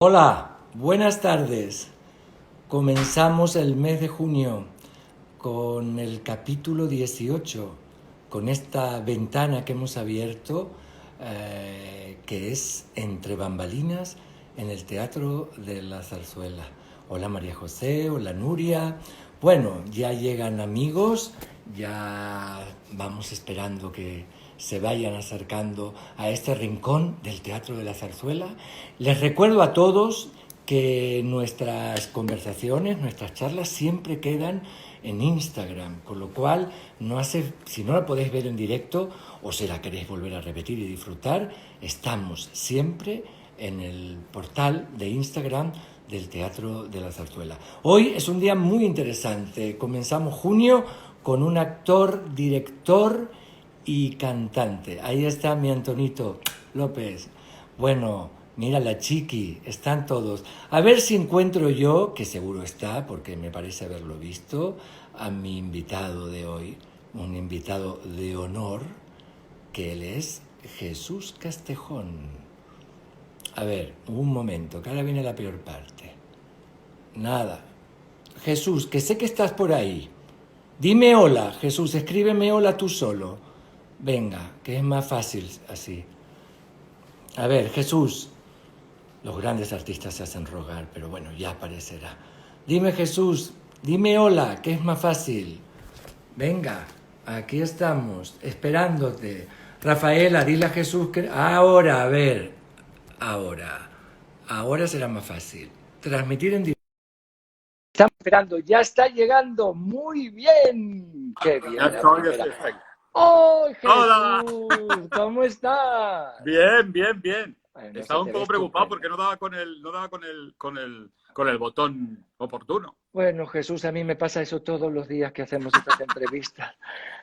Hola, buenas tardes. Comenzamos el mes de junio con el capítulo 18, con esta ventana que hemos abierto, que es Entre bambalinas en el Teatro de la Zarzuela. Hola María José, hola Nuria. Bueno, ya llegan amigos, ya vamos esperando que se vayan acercando a este rincón del Teatro de la Zarzuela. Les recuerdo a todos que nuestras conversaciones, nuestras charlas siempre quedan en Instagram, con lo cual si no la podéis ver en directo o si la queréis volver a repetir y disfrutar, estamos siempre en el portal de Instagram del Teatro de la Zarzuela. Hoy es un día muy interesante. Comenzamos junio con un actor, director y cantante. Ahí está mi Antonito López. Bueno, mira la Chiqui, están todos. A ver si encuentro yo, que seguro está, porque me parece haberlo visto, a mi invitado de hoy, un invitado de honor, que él es Jesús Castejón. A ver, un momento, que ahora viene la peor parte. Nada. Jesús, que sé que estás por ahí. Dime hola, Jesús, escríbeme hola tú solo. Venga, que es más fácil así. A ver, Jesús, los grandes artistas se hacen rogar, pero bueno, ya aparecerá. Dime Jesús, dime hola, que es más fácil. Venga, aquí estamos, esperándote. Rafaela, dile a Jesús que... Ahora, a ver, ahora será más fácil. Transmitir en directo. Estamos esperando, ya está llegando, muy bien. Qué bien, la primera. ¡Oh, ¡Hola! Jesús! ¿Cómo estás? Bien, bien, bien. Ay, no se Estaba te un ve poco preocupado estupendo. porque no daba con el botón oportuno. Bueno, Jesús, a mí me pasa eso todos los días que hacemos estas entrevistas.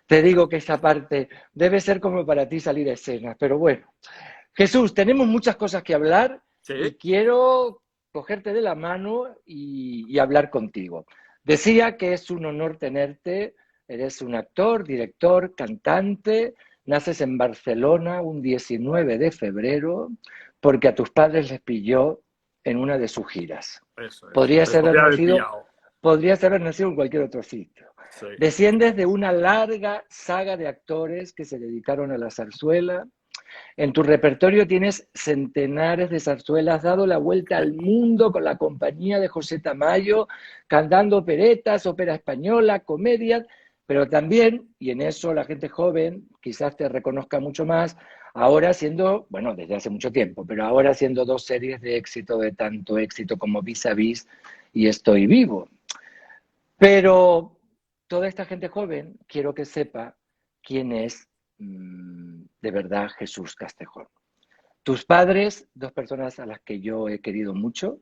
Te digo que esta parte debe ser como para ti salir a escena, pero bueno. Jesús, tenemos muchas cosas que hablar y Sí, quiero cogerte de la mano y hablar contigo. Decía que es un honor tenerte, eres un actor, director, cantante, naces en Barcelona un 19 de febrero porque a tus padres les pilló en una de sus giras. eso es. Podrías Les haber podría haber nacido, pillado. podrías haber nacido en cualquier otro sitio. Sí. Desciendes de una larga saga de actores que se dedicaron a la zarzuela. En tu repertorio tienes centenares de zarzuelas, has dado la vuelta al mundo con la compañía de José Tamayo, cantando operetas, ópera española, comedias, pero también, y en eso la gente joven quizás te reconozca mucho más, ahora haciendo, bueno, desde hace mucho tiempo, pero ahora haciendo dos series de éxito, de tanto éxito como Vis a Vis y Estoy Vivo. Pero toda esta gente joven, quiero que sepa quién es de verdad Jesús Castejón. Tus padres, dos personas a las que yo he querido mucho,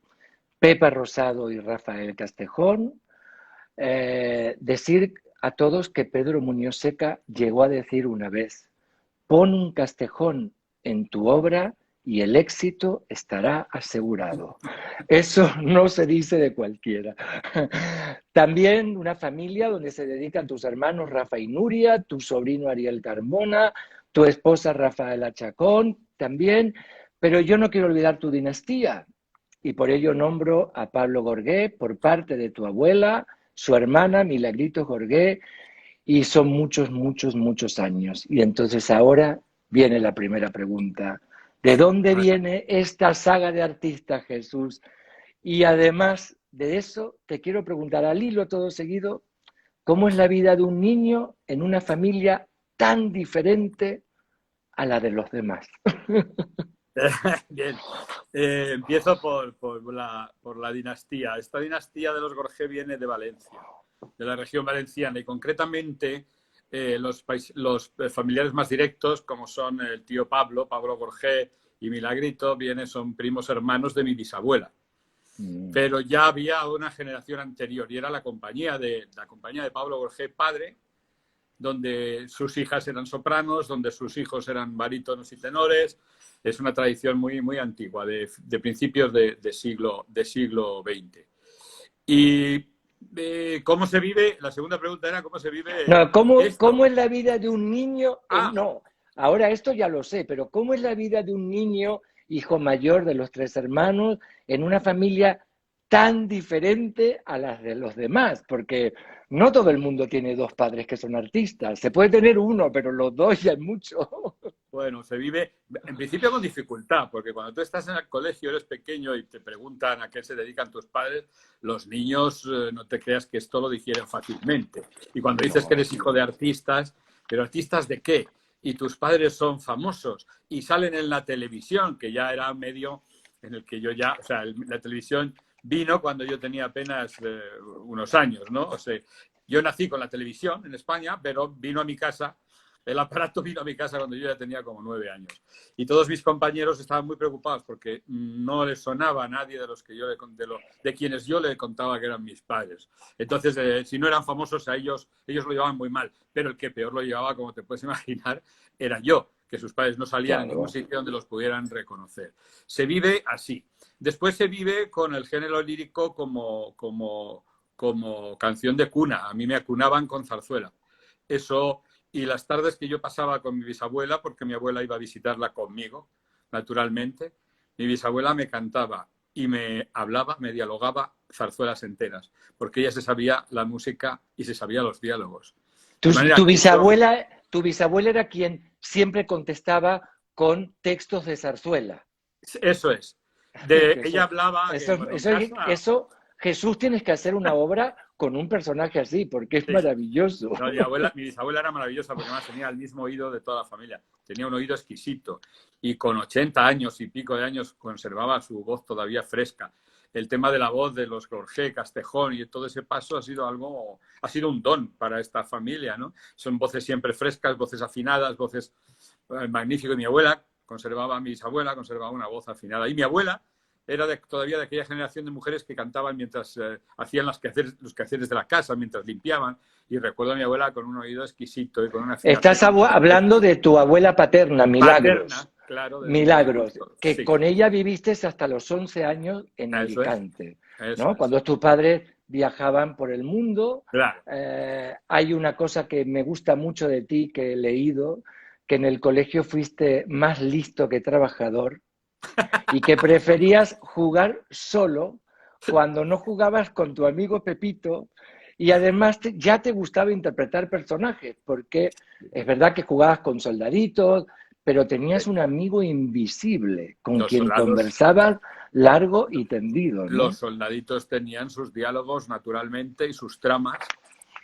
Pepa Rosado y Rafael Castejón, decir a todos que Pedro Muñoz Seca llegó a decir una vez: pon un Castejón en tu obra y el éxito estará asegurado. Eso no se dice de cualquiera. También una familia donde se dedican tus hermanos Rafa y Nuria, tu sobrino Ariel Carmona, tu esposa Rafaela Chacón también, pero yo no quiero olvidar tu dinastía y por ello nombro a Pablo Gorgué por parte de tu abuela, su hermana Milagritos Gorgué, y son muchos, muchos, muchos años. Y entonces ahora viene la primera pregunta. ¿De dónde viene esta saga de artistas, Jesús? Y además de eso, te quiero preguntar al hilo todo seguido, ¿cómo es la vida de un niño en una familia tan diferente a la de los demás? Bien. Empiezo por la dinastía. Esta dinastía de los Gorgé viene de Valencia, de la región valenciana, y concretamente los familiares más directos, como son el tío Pablo, Pablo Gorgé y Milagrito, son primos hermanos de mi bisabuela. Pero ya había una generación anterior y era la compañía de Pablo Gorgé padre, donde sus hijas eran sopranos, donde sus hijos eran barítonos y tenores. Es una tradición muy, muy antigua, de principios de siglo XX. Y ¿cómo se vive? La segunda pregunta era ¿cómo se vive No, ¿cómo esto? es la vida de un niño Ah, no, ahora esto ya lo sé, pero ¿cómo es la vida de un niño hijo mayor de los 3 hermanos, en una familia tan diferente a las de los demás, porque no todo el mundo tiene 2 padres que son artistas. Se puede tener uno, pero los 2 ya es mucho. Bueno, se vive en principio con dificultad, porque cuando tú estás en el colegio, eres pequeño y te preguntan a qué se dedican tus padres, los niños no te creas que esto lo digieren fácilmente. Y cuando dices que eres hijo de artistas, ¿pero artistas de qué? Y tus padres son famosos y salen en la televisión, que ya era un medio en el que yo ya, o sea, la televisión vino cuando yo tenía apenas unos años, ¿no? O sea, yo nací con la televisión en España, pero vino a mi casa. El aparato vino a mi casa cuando yo ya tenía como 9 años. Y todos mis compañeros estaban muy preocupados porque no les sonaba a nadie de los que yo de quienes yo le contaba que eran mis padres. Entonces, si no eran famosos, a ellos lo llevaban muy mal. Pero el que peor lo llevaba, como te puedes imaginar, era yo, que sus padres no salían en ningún sitio donde los pudieran reconocer. Se vive así. Después se vive con el género lírico como canción de cuna. A mí me acunaban con zarzuela. Eso. Y las tardes que yo pasaba con mi bisabuela, porque mi abuela iba a visitarla conmigo, naturalmente, mi bisabuela me cantaba y me hablaba, me dialogaba zarzuelas enteras, porque ella se sabía la música y se sabía los diálogos. Tu bisabuela era quien siempre contestaba con textos de zarzuela. Eso es. Ella hablaba... Eso, Jesús, tienes que hacer una obra con un personaje así, porque es maravilloso. No, mi bisabuela era maravillosa porque además tenía el mismo oído de toda la familia. Tenía un oído exquisito y con 80 años y pico de años conservaba su voz todavía fresca. El tema de la voz de los Gorgé, Castejón y todo ese paso ha sido un don para esta familia, ¿no? Son voces siempre frescas, voces afinadas, voces magníficas. Mi abuela mi bisabuela conservaba una voz afinada. Y mi abuela era todavía de aquella generación de mujeres que cantaban mientras hacían los quehaceres de la casa, mientras limpiaban. Y recuerdo a mi abuela con un oído exquisito y con una afinación. Estás hablando de tu abuela paterna, Milagros. Paterna, claro. Milagros, que sí. Con ella viviste hasta los 11 años en Alicante, ¿no? Cuando tus padres viajaban por el mundo. Claro. Hay una cosa que me gusta mucho de ti, que he leído, que en el colegio fuiste más listo que trabajador y que preferías jugar solo cuando no jugabas con tu amigo Pepito, y además ya te gustaba interpretar personajes, porque es verdad que jugabas con soldaditos, pero tenías un amigo invisible con quien conversabas largo y tendido, ¿no? Los soldaditos tenían sus diálogos naturalmente y sus tramas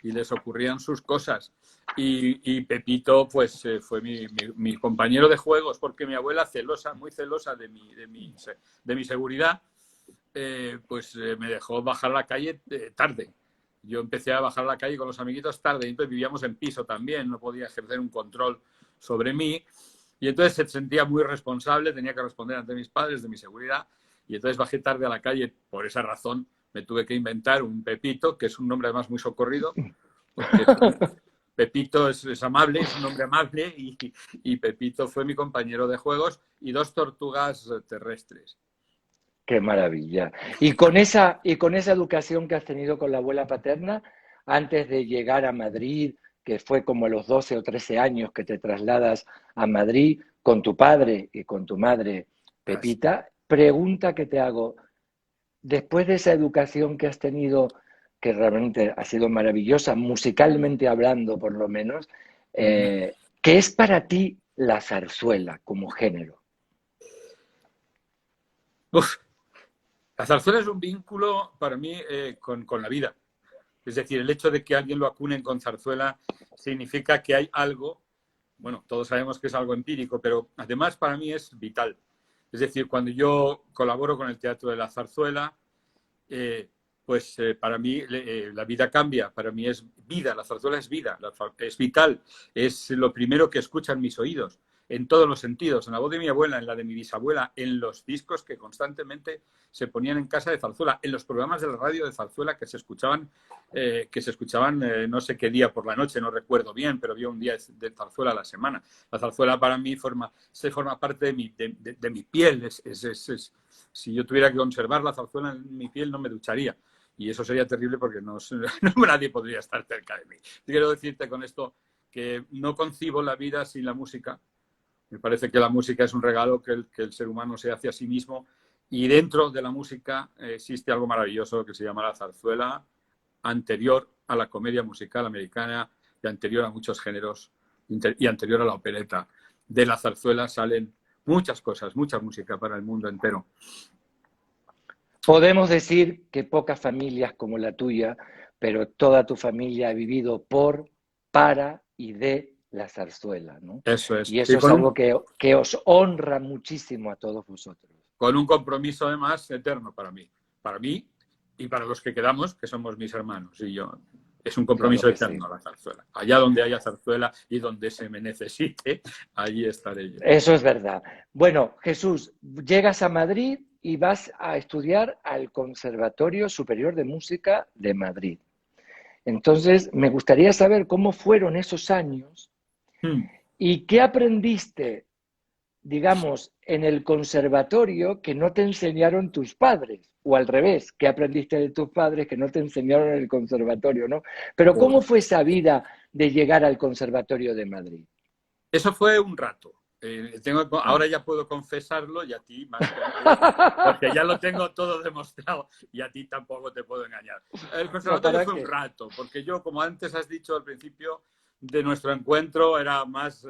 y les ocurrían sus cosas. Y Pepito pues fue mi compañero de juegos, porque mi abuela, muy celosa de mi seguridad, me dejó bajar a la calle tarde. Yo empecé a bajar a la calle con los amiguitos tarde, y entonces vivíamos en piso también, no podía ejercer un control sobre mí, y entonces se sentía muy responsable, tenía que responder ante mis padres de mi seguridad, y entonces bajé tarde a la calle. Por esa razón me tuve que inventar un Pepito, que es un nombre además muy socorrido, porque Pepito es amable, es un hombre amable, y Pepito fue mi compañero de juegos, y 2 tortugas terrestres. ¡Qué maravilla! Y con esa educación que has tenido con la abuela paterna, antes de llegar a Madrid, que fue como a los 12 o 13 años que te trasladas a Madrid con tu padre y con tu madre Pepita, pregunta que te hago, después de esa educación que has tenido, que realmente ha sido maravillosa, musicalmente hablando por lo menos, ¿qué es para ti la zarzuela como género? Uf. La zarzuela es un vínculo para mí con la vida. Es decir, el hecho de que alguien lo acunen con zarzuela significa que hay algo, bueno, todos sabemos que es algo empírico, pero además para mí es vital. Es decir, cuando yo colaboro con el Teatro de la Zarzuela, para mí la vida cambia, para mí es vida, la zarzuela es vida, es vital, es lo primero que escuchan mis oídos, en todos los sentidos, en la voz de mi abuela, en la de mi bisabuela, en los discos que constantemente se ponían en casa de zarzuela, en los programas de la radio de zarzuela que se escuchaban no sé qué día por la noche, no recuerdo bien, pero había un día de zarzuela a la semana. La zarzuela para mí forma parte de mi piel. Si yo tuviera que conservar la zarzuela en mi piel, no me ducharía. Y eso sería terrible porque nadie podría estar cerca de mí. Quiero decirte con esto que no concibo la vida sin la música, Me parece que la música es un regalo que el ser humano se hace a sí mismo, y dentro de la música existe algo maravilloso que se llama la zarzuela, anterior a la comedia musical americana y anterior a muchos géneros y anterior a la opereta. De la zarzuela salen muchas cosas, mucha música para el mundo entero. Podemos decir que pocas familias como la tuya, pero toda tu familia ha vivido por, para y de la zarzuela, ¿no? Eso es. Y Y eso es algo que os honra muchísimo a todos vosotros. con un compromiso además eterno para mí y para los que quedamos, que somos mis hermanos y yo. Es un compromiso Claro que sí. eterno la zarzuela. Allá donde haya zarzuela y donde se me necesite, allí estaré yo. Eso es verdad. Bueno, Jesús, llegas a Madrid y vas a estudiar al Conservatorio Superior de Música de Madrid. Entonces, me gustaría saber cómo fueron esos años y qué aprendiste, digamos, en el conservatorio que no te enseñaron tus padres, o al revés, qué aprendiste de tus padres que no te enseñaron en el conservatorio, ¿no? Pero ¿cómo fue esa vida de llegar al Conservatorio de Madrid? Eso fue un rato. Ahora ya puedo confesarlo y a ti más que porque ya lo tengo todo demostrado y a ti tampoco te puedo engañar. El conservatorio fue un rato, porque yo, como antes has dicho al principio de nuestro encuentro, era más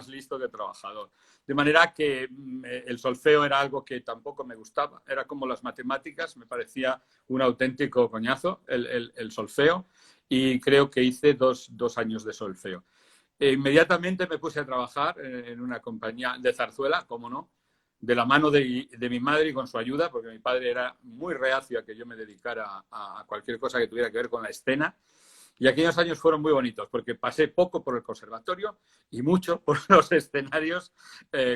listo que trabajador. De manera que el solfeo era algo que tampoco me gustaba. Era como las matemáticas, me parecía un auténtico coñazo el solfeo, y creo que hice dos años de solfeo. Inmediatamente me puse a trabajar en una compañía de zarzuela, cómo no, de la mano de mi madre y con su ayuda, porque mi padre era muy reacio a que yo me dedicara a cualquier cosa que tuviera que ver con la escena. Y aquellos años fueron muy bonitos, porque pasé poco por el conservatorio y mucho por los escenarios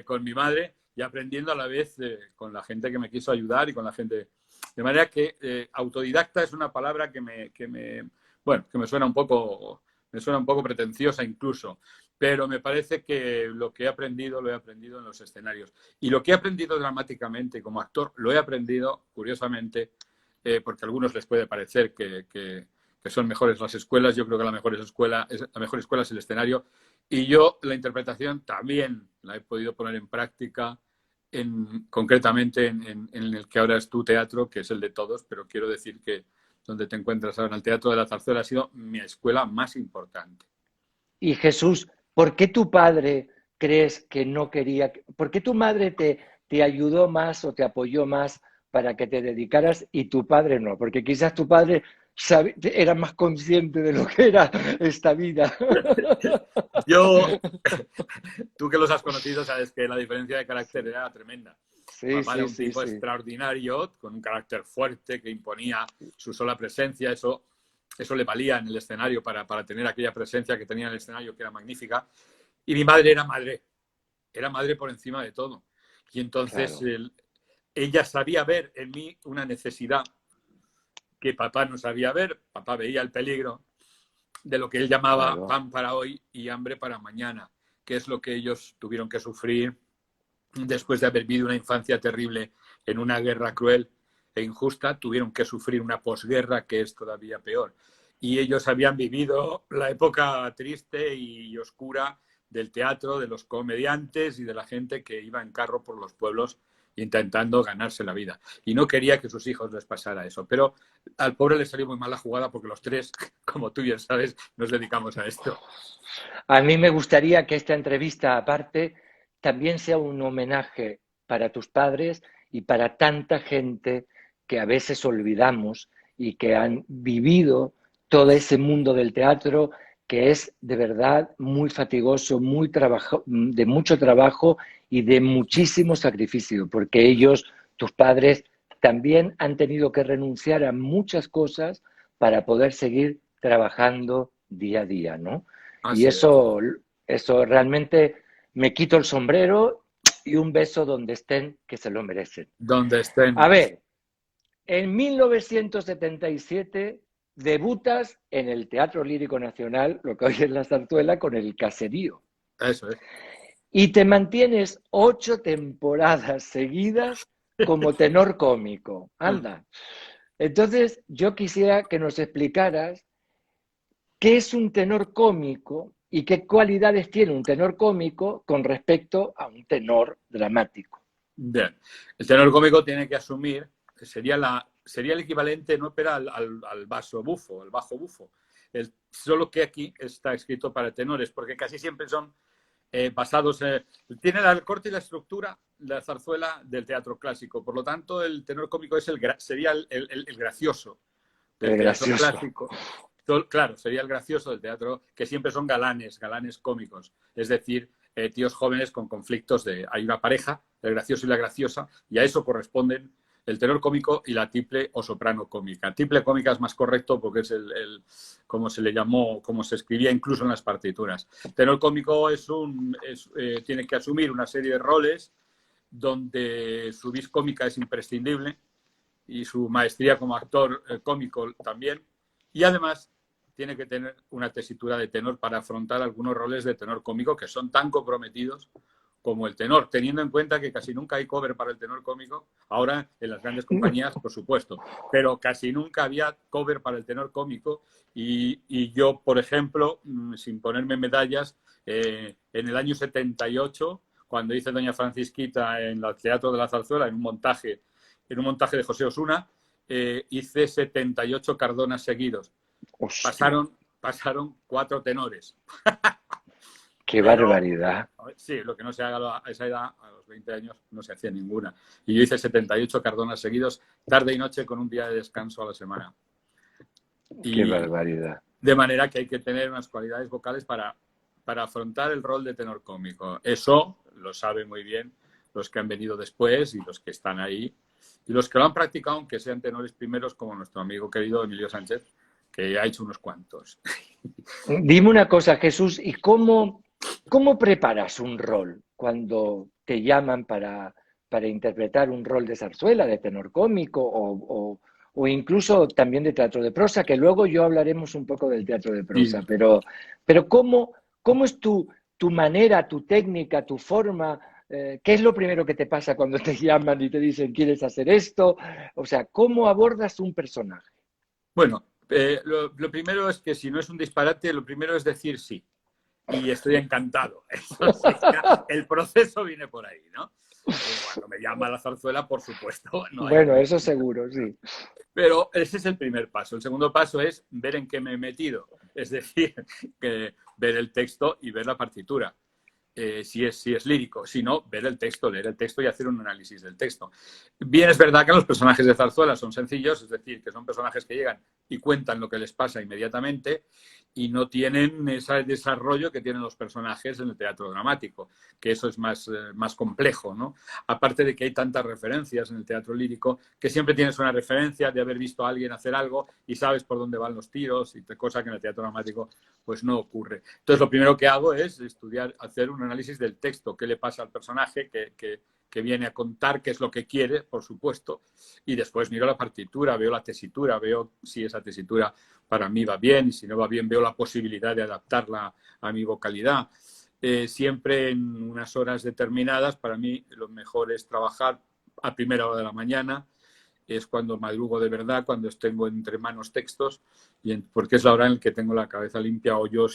con mi madre, y aprendiendo a la vez con la gente que me quiso ayudar y con la gente. De manera que autodidacta es una palabra que me suena un poco... Me suena un poco pretenciosa incluso, pero me parece que lo que he aprendido lo he aprendido en los escenarios. Y lo que he aprendido dramáticamente como actor lo he aprendido, curiosamente, porque a algunos les puede parecer que son mejores las escuelas. Yo creo que la mejor escuela es el escenario. Y yo la interpretación también la he podido poner en práctica, concretamente en el que ahora es tu teatro, que es el de todos, pero quiero decir que donde te encuentras ahora, en el Teatro de la Zarzuela, ha sido mi escuela más importante. Y Jesús, ¿por qué tu padre crees que no quería, por qué tu madre te ayudó más o te apoyó más para que te dedicaras y tu padre no? Porque quizás tu padre era más consciente de lo que era esta vida. Tú que los has conocido, sabes que la diferencia de carácter era tremenda. Papá era un tipo extraordinario, con un carácter fuerte, que imponía su sola presencia. Eso le valía en el escenario para tener aquella presencia que tenía en el escenario, que era magnífica. Y mi madre era madre por encima de todo. Y entonces ella sabía ver en mí una necesidad que papá no sabía ver. Papá veía el peligro de lo que él llamaba pan para hoy y hambre para mañana, que es lo que ellos tuvieron que sufrir después de haber vivido una infancia terrible en una guerra cruel e injusta. Tuvieron que sufrir una posguerra que es todavía peor. Y ellos habían vivido la época triste y oscura del teatro, de los comediantes y de la gente que iba en carro por los pueblos intentando ganarse la vida. Y no quería que sus hijos les pasara eso. Pero al pobre le salió muy mal la jugada, porque los tres, como tú bien sabes, nos dedicamos a esto. A mí me gustaría que esta entrevista, aparte, también sea un homenaje para tus padres y para tanta gente que a veces olvidamos y que han vivido todo ese mundo del teatro, que es de verdad muy fatigoso, de mucho trabajo y de muchísimo sacrificio, porque ellos, tus padres, también han tenido que renunciar a muchas cosas para poder seguir trabajando día a día, ¿no? Y eso realmente me quito el sombrero y un beso donde estén, que se lo merecen. Donde estén. A ver, en 1977 debutas en el Teatro Lírico Nacional, lo que hoy es la Zarzuela, con El Caserío. Eso es. Y te mantienes 8 temporadas seguidas como tenor cómico. Anda. Entonces, yo quisiera que nos explicaras qué es un tenor cómico y qué cualidades tiene un tenor cómico con respecto a un tenor dramático. Bien, el tenor cómico tiene que asumir, sería el equivalente en ópera al basso bufo, al bajo bufo. Solo que aquí está escrito para tenores, porque casi siempre son basados tiene el corte y la estructura de la zarzuela del teatro clásico. Por lo tanto, el tenor cómico sería el gracioso del teatro clásico. Claro, sería el gracioso del teatro, que siempre son galanes cómicos. Es decir, tíos jóvenes con conflictos hay una pareja, el gracioso y la graciosa, y a eso corresponden el tenor cómico y la tiple o soprano cómica. Tiple cómica es más correcto porque es como se le llamó, como se escribía incluso en las partituras. Tenor cómico tiene que asumir una serie de roles donde su vis cómica es imprescindible y su maestría como actor cómico también. Y además tiene que tener una tesitura de tenor para afrontar algunos roles de tenor cómico que son tan comprometidos como el tenor, teniendo en cuenta que casi nunca hay cover para el tenor cómico. Ahora, en las grandes compañías, por supuesto, pero casi nunca había cover para el tenor cómico. Y yo, por ejemplo, sin ponerme medallas, en el año 78, cuando hice Doña Francisquita en el Teatro de la Zarzuela, en un montaje de José Osuna, hice 78 Cardonas seguidos. Pasaron 4 tenores. ¡Qué barbaridad! Sí, lo que no se haga a esa edad, a los 20 años, no se hacía ninguna. Y yo hice 78 Cardonas seguidos, tarde y noche, con un día de descanso a la semana. ¡Qué barbaridad! De manera que hay que tener unas cualidades vocales para afrontar el rol de tenor cómico. Eso lo saben muy bien los que han venido después y los que están ahí. Y los que lo han practicado, aunque sean tenores primeros, como nuestro amigo querido Emilio Sánchez, que ha hecho unos cuantos. Dime una cosa, Jesús, ¿y cómo preparas un rol cuando te llaman para interpretar un rol de zarzuela, de tenor cómico o incluso también de teatro de prosa, que luego yo hablaremos un poco del teatro de prosa, Sí. pero ¿cómo es tu manera, tu técnica, tu forma? ¿Qué es lo primero que te pasa cuando te llaman y te dicen ¿quieres hacer esto? O sea, ¿cómo abordas un personaje? Bueno, lo primero es que si no es un disparate, lo primero es decir sí. Y estoy encantado. Eso sí, el proceso viene por ahí, ¿no? Cuando me llama la zarzuela, por supuesto. Bueno, eso seguro, sí. Pero ese es el primer paso. El segundo paso es ver en qué me he metido. Es decir, ver el texto y ver la partitura. Si es lírico. Si no, leer el texto y hacer un análisis del texto. Bien, es verdad que los personajes de zarzuela son sencillos, es decir, que son personajes que llegan y cuentan lo que les pasa inmediatamente y no tienen ese desarrollo que tienen los personajes en el teatro dramático, que eso es más complejo, ¿no? Aparte de que hay tantas referencias en el teatro lírico, que siempre tienes una referencia de haber visto a alguien hacer algo y sabes por dónde van los tiros, y cosa que en el teatro dramático pues no ocurre. Entonces, lo primero que hago es estudiar, hacer un análisis del texto, qué le pasa al personaje, que viene a contar, qué es lo que quiere, por supuesto, y después miro la partitura, veo la tesitura, veo si esa tesitura para mí va bien, y si no va bien veo la posibilidad de adaptarla a mi vocalidad. Siempre en unas horas determinadas, para mí lo mejor es trabajar a primera hora de la mañana, es cuando madrugo de verdad, cuando tengo entre manos textos, porque es la hora en la que tengo la cabeza limpia o yo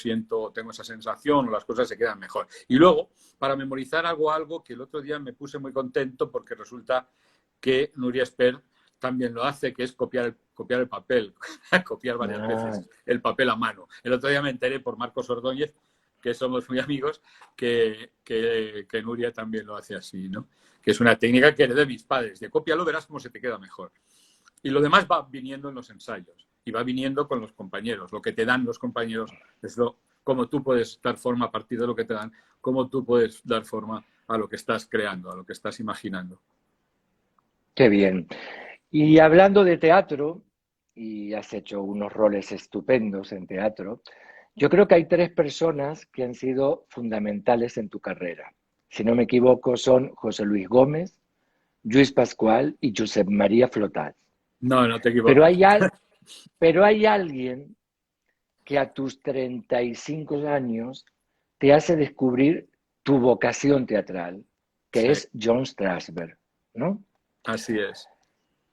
tengo esa sensación o las cosas se quedan mejor. Y luego, para memorizar algo que el otro día me puse muy contento porque resulta que Nuria Esper también lo hace, que es copiar el papel, copiar varias veces el papel a mano. El otro día me enteré por Marcos Ordóñez, que somos muy amigos, que Nuria también lo hace así, ¿no? Que es una técnica que heredé de mis padres. De cópialo, verás cómo se te queda mejor. Y lo demás va viniendo en los ensayos y va viniendo con los compañeros. Lo que te dan los compañeros es cómo tú puedes dar forma a partir de lo que te dan, cómo tú puedes dar forma a lo que estás creando, a lo que estás imaginando. Qué bien. Y hablando de teatro, y has hecho unos roles estupendos en teatro, yo creo que hay 3 personas que han sido fundamentales en tu carrera. Si no me equivoco, son José Luis Gómez, Lluís Pascual y Josep María Flotat. No te equivocas. Pero hay alguien que a tus 35 años te hace descubrir tu vocación teatral, que Sí. es John Strasberg, ¿no? Así es.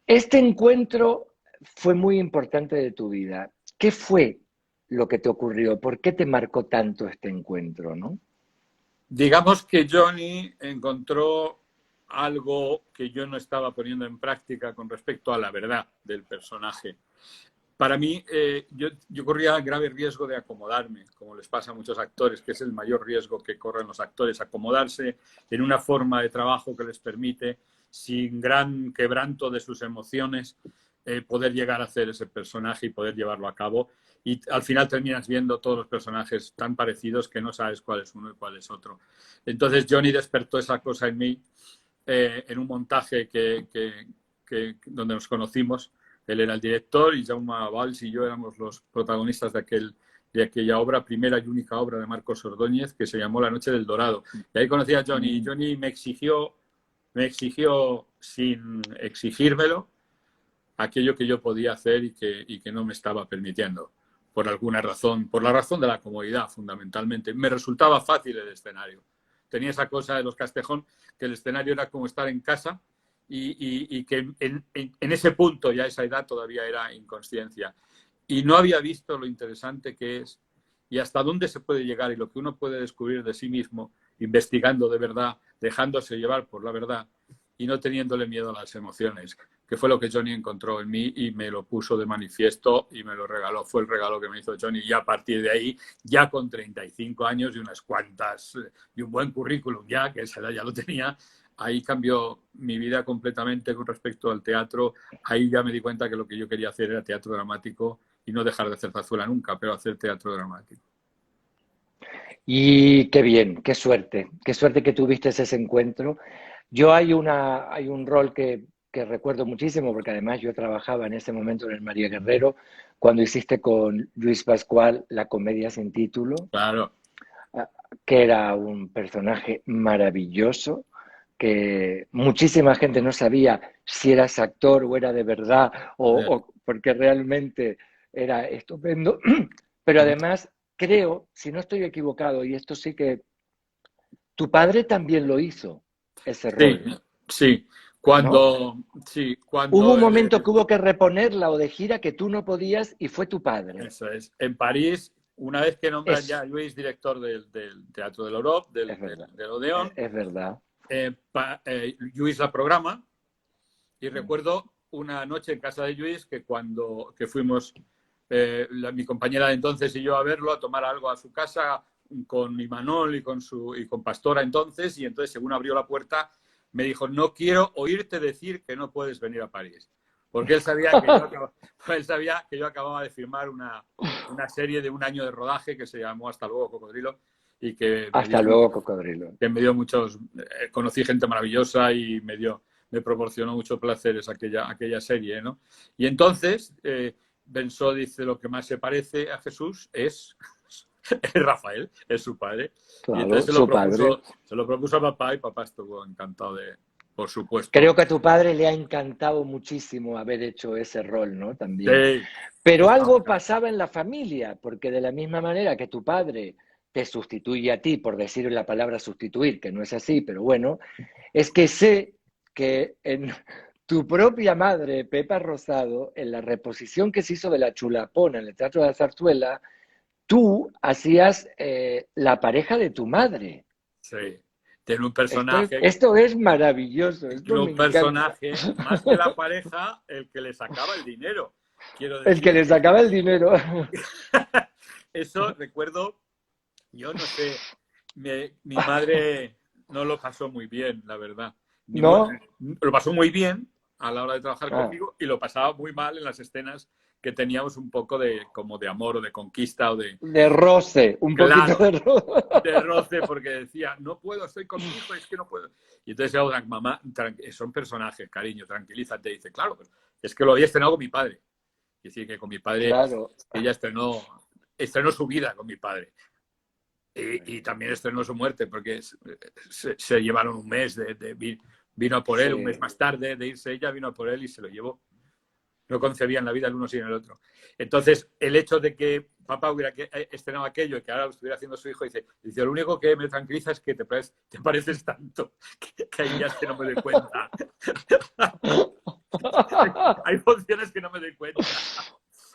Este encuentro fue muy importante de tu vida. ¿Qué fue lo que te ocurrió? ¿Por qué te marcó tanto este encuentro, no? Digamos que Johnny encontró algo que yo no estaba poniendo en práctica con respecto a la verdad del personaje. Para mí, yo corría grave riesgo de acomodarme, como les pasa a muchos actores, que es el mayor riesgo que corren los actores, acomodarse en una forma de trabajo que les permite, sin gran quebranto de sus emociones, poder llegar a hacer ese personaje y poder llevarlo a cabo. Y al final terminas viendo todos los personajes tan parecidos que no sabes cuál es uno y cuál es otro. Entonces Johnny despertó esa cosa en mí en un montaje donde nos conocimos. Él era el director y Jaume Valls y yo éramos los protagonistas de aquella obra, primera y única obra de Marcos Ordóñez, que se llamó La Noche del Dorado. Y ahí conocí a Johnny. Y Johnny me exigió sin exigírmelo aquello que yo podía hacer y que no me estaba permitiendo, por alguna razón, por la razón de la comodidad, fundamentalmente. Me resultaba fácil el escenario. Tenía esa cosa de los Castejón, que el escenario era como estar en casa y que en ese punto, ya a esa edad, todavía era inconsciencia. Y no había visto lo interesante que es y hasta dónde se puede llegar y lo que uno puede descubrir de sí mismo, investigando de verdad, dejándose llevar por la verdad y no teniéndole miedo a las emociones, que fue lo que Johnny encontró en mí y me lo puso de manifiesto y me lo regaló. Fue el regalo que me hizo Johnny. Y a partir de ahí, ya con 35 años y unas cuantas, y un buen currículum ya, que esa edad ya lo tenía, ahí cambió mi vida completamente con respecto al teatro. Ahí ya me di cuenta que lo que yo quería hacer era teatro dramático y no dejar de hacer zarzuela nunca, pero hacer teatro dramático. Y qué bien, qué suerte que tuviste ese encuentro. Yo hay un rol que recuerdo muchísimo, porque además yo trabajaba en ese momento en el María Guerrero, cuando hiciste con Luis Pascual La comedia sin título, Claro. que era un personaje maravilloso, que muchísima gente no sabía si eras actor o era de verdad, o porque realmente era estupendo, pero además creo, si no estoy equivocado, y esto sí que tu padre también lo hizo, ese rol, sí. ¿no? Sí, Hubo cuando un momento que hubo que reponerla o de gira que tú no podías y fue tu padre. eso es. En París, una vez que nombran ya Es, a Luis director del Teatro de l'Europe, es verdad, del Odeón, es verdad. Luis la programa y recuerdo una noche en casa de Luis que fuimos mi compañera de entonces y yo a verlo, a tomar algo a su casa con Imanol y con Pastora entonces, y entonces según abrió la puerta me dijo, no quiero oírte decir que no puedes venir a París. Porque él sabía que yo acababa de firmar una serie de un año de rodaje que se llamó Hasta luego, Cocodrilo, y que Hasta luego, Cocodrilo. me dio muchos... conocí gente maravillosa y me proporcionó muchos placeres aquella serie, ¿no? Y entonces pensó, dice, lo que más se parece a Jesús es Rafael, es su padre. Y entonces Claro, su padre. se lo propuso a papá y papá estuvo encantado por Creo supuesto. que a tu padre le ha encantado muchísimo haber hecho ese rol, ¿no? También. Sí, Pero estaba algo encantado. pasaba en la familia, porque de la misma manera que tu padre te sustituye a ti, por decir la palabra sustituir, que no es así, pero bueno, es que sé que en tu propia madre, Pepa Rosado, en la reposición que se hizo de La Chulapona en el Teatro de la Zarzuela, tú hacías la pareja de tu madre. Sí. Tiene un personaje, Esto es maravilloso, esto me encanta. más que la pareja, el que le sacaba el dinero. Quiero El que decir le que sacaba el dinero. eso recuerdo, yo no sé, mi madre no lo pasó muy bien, la verdad. ¿No? Lo pasó muy bien a la hora de trabajar Ah, conmigo y lo pasaba muy mal en las escenas que teníamos un poco como de amor o de conquista o de... de roce, un poquito Claro, de roce. de roce porque decía, no puedo, estoy con mi hijo, es que no puedo. Y entonces yo, mamá, son personajes, cariño, tranquilízate. Y dice, claro, pues, es que lo había estrenado con mi padre. Es decir, que con mi padre, Claro. ella estrenó su vida con mi padre. Y también estrenó su muerte, porque se llevaron un mes, vino a por él, un mes Sí. más tarde de irse ella, vino a por él y se lo llevó. No concebían la vida el uno sin el otro. Entonces, el hecho de que papá hubiera estrenado aquello y que ahora lo estuviera haciendo su hijo, dice, lo único que me tranquiliza es que te pareces tanto, que ahí ya es que no me doy cuenta. Hay funciones que no me doy cuenta.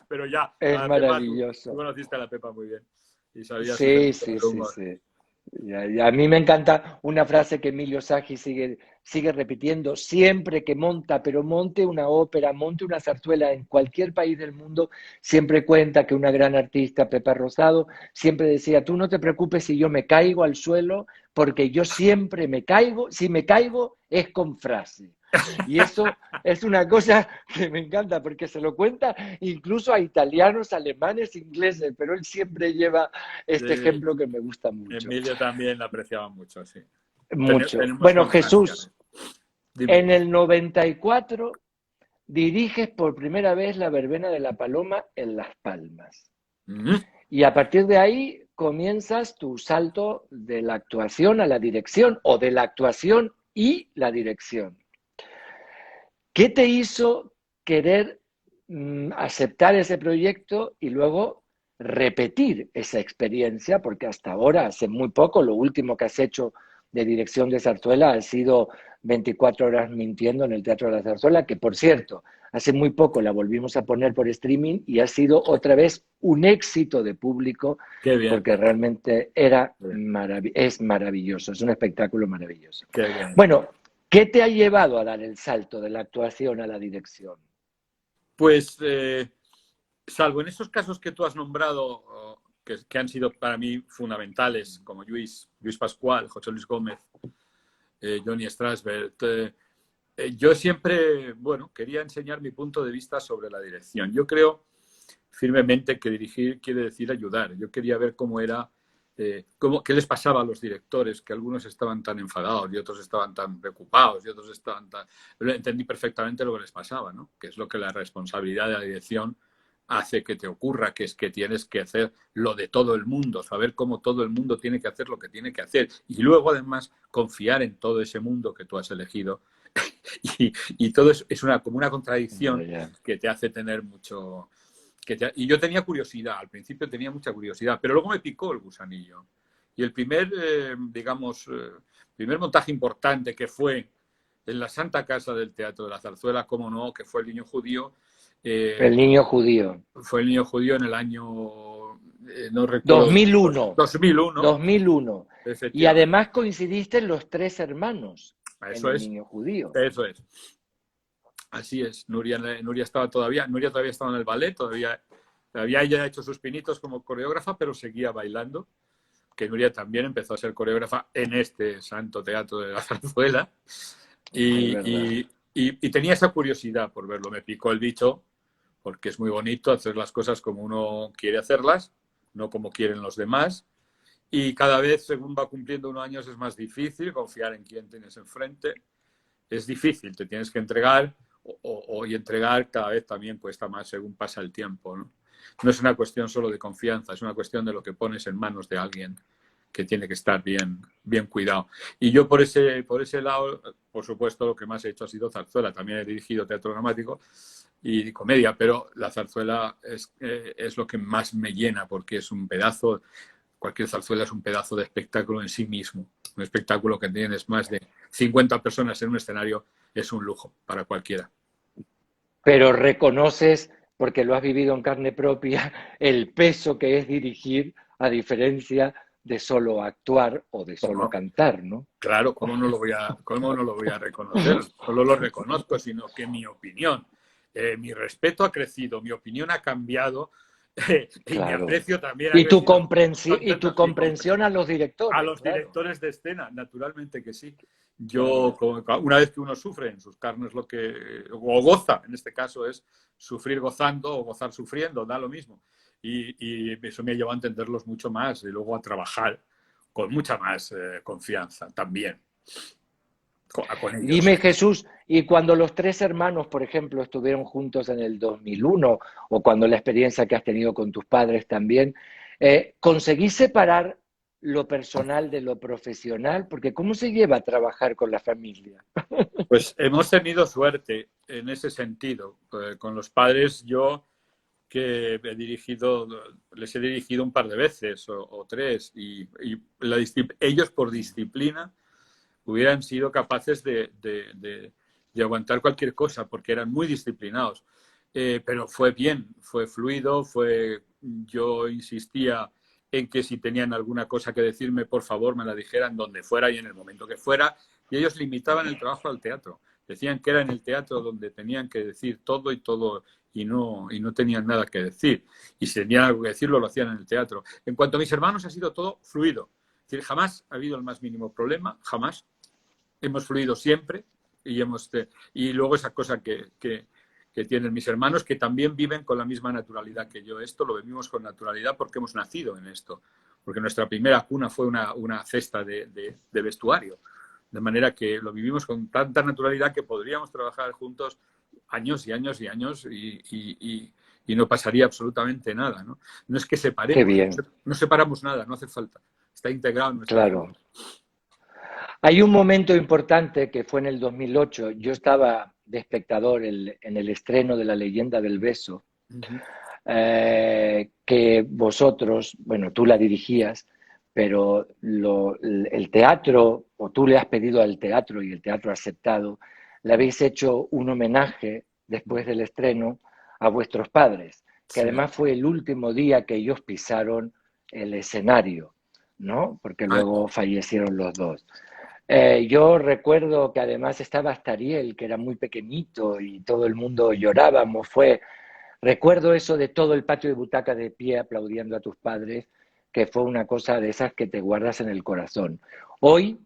pero ya, Es a la Pepa, tú maravilloso. conociste a la Pepa muy bien y sabías su Sí, sentido sí, del sí, humor. sí. Y a mí me encanta una frase que Emilio Sagi sigue repitiendo, siempre que monta, pero monte una ópera, monte una zarzuela en cualquier país del mundo, siempre cuenta que una gran artista, Pepa Rosado, siempre decía, tú no te preocupes si yo me caigo al suelo, porque yo siempre me caigo, si me caigo es con frase. Y eso es una cosa que me encanta, porque se lo cuenta incluso a italianos, alemanes, ingleses, pero él siempre lleva este Sí, ejemplo que me gusta mucho. Emilio también la apreciaba mucho, sí. Mucho. Tenemos Bueno, constancia. Jesús, Dime. en el 94 diriges por primera vez la verbena de la Paloma en Las Palmas. Mm. Y a partir de ahí comienzas tu salto de la actuación a la dirección o de la actuación y la dirección. ¿Qué te hizo querer aceptar ese proyecto y luego repetir esa experiencia? Porque hasta ahora, hace muy poco, lo último que has hecho de dirección de zarzuela ha sido 24 horas mintiendo en el Teatro de la Zarzuela, que por cierto, hace muy poco la volvimos a poner por streaming y ha sido otra vez un éxito de público Qué bien, porque realmente qué es maravilloso, es un espectáculo maravilloso. bien. Bueno, ¿qué te ha llevado a dar el salto de la actuación a la dirección? Pues, salvo en esos casos que tú has nombrado, que han sido para mí fundamentales, como Luis Pascual, José Luis Gómez, Johnny Strasberg, yo siempre, bueno, quería enseñar mi punto de vista sobre la dirección. Yo creo firmemente que dirigir quiere decir ayudar. Yo quería ver cómo era, qué les pasaba a los directores, que algunos estaban tan enfadados y otros estaban tan preocupados y otros estaban tan... Pero entendí perfectamente lo que les pasaba, ¿no? Que es lo que la responsabilidad de la dirección hace que te ocurra, que es que tienes que hacer lo de todo el mundo, saber cómo todo el mundo tiene que hacer lo que tiene que hacer y luego además confiar en todo ese mundo que tú has elegido. Y todo es como una contradicción que te hace tener mucho... Y yo tenía curiosidad, al principio tenía mucha curiosidad, pero luego me picó el gusanillo. Y el primer, digamos, primer montaje importante que fue en la Santa Casa del Teatro de la Zarzuela, cómo no, que fue El Niño Judío. El niño judío. Fue El Niño Judío en el año, no recuerdo, 2001. 2001, 2001. Y efectivamente. además coincidiste los tres hermanos en Eso el es, niño judío. eso es. Así es. Nuria todavía estaba en el ballet, todavía había ella hecho sus pinitos como coreógrafa, pero seguía bailando. Que Nuria también empezó a ser coreógrafa en este Santo Teatro de la Zarzuela. Es verdad. Y tenía esa curiosidad por verlo. Me picó el bicho, porque es muy bonito hacer las cosas como uno quiere hacerlas, no como quieren los demás. Y cada vez, según va cumpliendo unos años, es más difícil confiar en quién tienes enfrente. Es difícil, te tienes que entregar y entregar cada vez también cuesta más según pasa el tiempo, ¿no? No es una cuestión solo de confianza, es una cuestión de lo que pones en manos de alguien que tiene que estar bien, bien cuidado. Y yo por ese lado, por supuesto, lo que más he hecho ha sido zarzuela. También he dirigido teatro dramático y comedia, pero la zarzuela es lo que más me llena porque es un pedazo, cualquier zarzuela es un pedazo de espectáculo en sí mismo. Un espectáculo que tienes más de 50 personas en un escenario es un lujo para cualquiera. Pero reconoces, porque lo has vivido en carne propia, el peso que es dirigir a diferencia de solo actuar o de solo ¿Cómo? cantar, ¿no? Claro, ¿cómo no lo voy a reconocer? Solo lo reconozco, sino que mi opinión, mi respeto ha crecido, mi opinión ha cambiado y mi Claro. aprecio también ha Y tu crecido. comprensión a los A directores, los claro. directores de escena, naturalmente que sí. Yo, Claro. una vez que uno sufre en sus carnes lo que, o goza, en este caso es sufrir gozando o gozar sufriendo, da lo mismo. Y eso me llevó a entenderlos mucho más y luego a trabajar con mucha más confianza también con ellos. Dime, Jesús, y cuando los tres hermanos, por ejemplo, estuvieron juntos en el 2001, o cuando la experiencia que has tenido con tus padres también, ¿conseguís separar lo personal de lo profesional? Porque ¿cómo se lleva a trabajar con la familia? Pues hemos tenido suerte en ese sentido. Con los padres yo que les he dirigido un par de veces o tres y ellos por disciplina hubieran sido capaces de aguantar cualquier cosa porque eran muy disciplinados. pero fue bien, fue fluido, yo insistía en que si tenían alguna cosa que decirme, por favor, me la dijeran donde fuera y en el momento que fuera, y ellos limitaban el trabajo al teatro. Decían que era en el teatro donde tenían que decir todo y no tenían nada que decir. Y si tenían algo que decirlo, lo hacían en el teatro. En cuanto a mis hermanos, ha sido todo fluido. Es decir, jamás ha habido el más mínimo problema, jamás. Hemos fluido siempre y luego esa cosa que tienen mis hermanos, que también viven con la misma naturalidad que yo. Esto lo vivimos con naturalidad porque hemos nacido en esto. Porque nuestra primera cuna fue una cesta de vestuario. De manera que lo vivimos con tanta naturalidad que podríamos trabajar juntos años y años y años y no pasaría absolutamente nada, ¿no? No es que Qué separemos, bien, no separamos nada, no hace falta. Está integrado en nuestra vida. claro. Hay un momento importante que fue en el 2008. Yo estaba de espectador en el estreno de La leyenda del beso, que vosotros, bueno, tú la dirigías, pero el teatro, o tú le has pedido al teatro y el teatro ha aceptado, le habéis hecho un homenaje después del estreno a vuestros padres, que Sí. además fue el último día que ellos pisaron el escenario, ¿no? Porque luego fallecieron los dos. Yo recuerdo que además estaba hasta Ariel, que era muy pequeñito y todo el mundo llorábamos. Recuerdo eso de todo el patio de butaca de pie aplaudiendo a tus padres, que fue una cosa de esas que te guardas en el corazón. Hoy